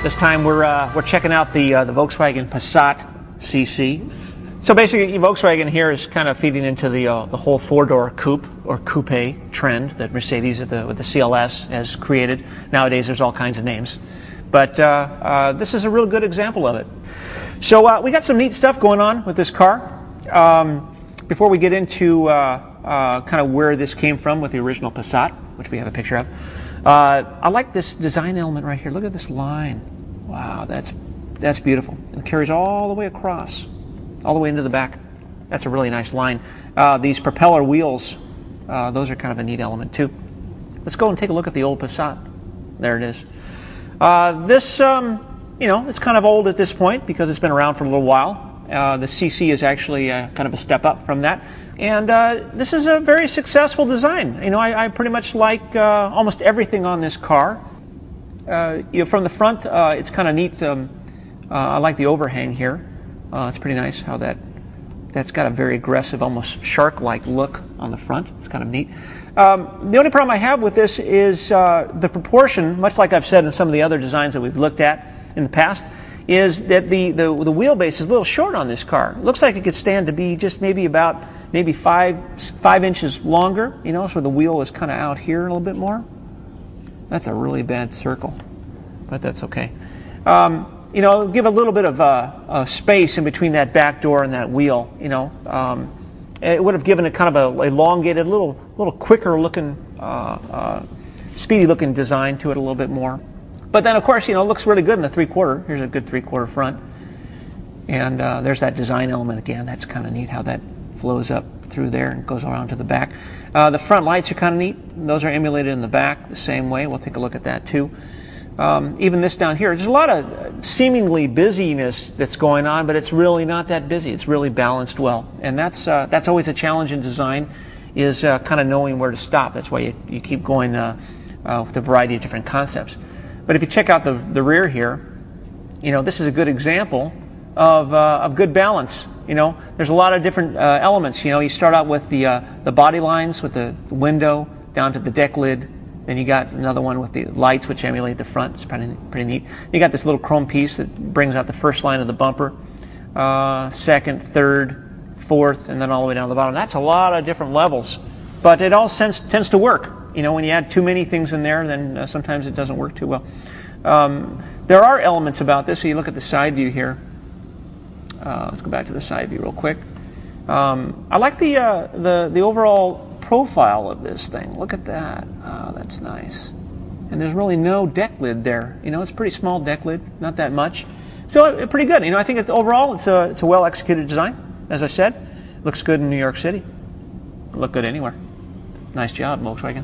This time we're checking out the Volkswagen Passat CC. So basically, Volkswagen here is kind of feeding into the whole four-door coupe or coupe trend that Mercedes with the CLS has created. Nowadays, there's all kinds of names, but this is a real good example of it. So we got some neat stuff going on with this car. Before we get into kind of where this came from with the original Passat, which we have a picture of, I like this design element right here. Look at this line. Wow, that's beautiful. It carries all the way across, all the way into the back. That's a really nice line. These propeller wheels, those are kind of a neat element too. Let's go and take a look at the old Passat. There it is. This, you know, it's kind of old at this point because it's been around for a little while. The CC is actually kind of a step up from that. And this is a very successful design. You know, I pretty much like almost everything on this car. You know, from the front, it's kind of neat. I like the overhang here. It's pretty nice how that's got a very aggressive, almost shark-like look on the front. It's kind of neat. The only problem I have with this is the proportion, much like I've said in some of the other designs that we've looked at in the past, is that the wheelbase is a little short on this car. It looks like it could stand to be just maybe 5 inches longer, you know, so the wheel is kind of out here a little bit more. That's a really bad circle, but that's okay. You know, give a little bit of space in between that back door and that wheel, you know. It would have given it kind of a elongated, little quicker looking, speedy looking design to it a little bit more. But then, of course, you know, it looks really good in the 3/4. Here's a good 3/4 front. And there's that design element again. That's kind of neat how that flows up through there and goes around to the back. The front lights are kind of neat. Those are emulated in the back the same way. We'll take a look at that too. Even this down here, there's a lot of seemingly busyness that's going on, but it's really not that busy. It's really balanced well. And that's always a challenge in design, is kind of knowing where to stop. That's why you keep going with a variety of different concepts. But if you check out the rear here, you know, this is a good example of good balance. You know, there's a lot of different elements. You know, you start out with the body lines with the window down to the deck lid. Then you got another one with the lights which emulate the front. It's pretty neat. You got this little chrome piece that brings out the first line of the bumper, second, third, fourth, and then all the way down to the bottom. That's a lot of different levels, but it all tends to work. You know, when you add too many things in there, then sometimes it doesn't work too well. There are elements about this. So you look at the side view here. Let's go back to the side view real quick. I like the overall profile of this thing. Look at that. Oh, that's nice. And there's really no deck lid there. You know, it's a pretty small deck lid, not that much. So pretty good. You know, I think overall it's a well executed design. As I said, looks good in New York City. Look good anywhere. Nice job, Volkswagen.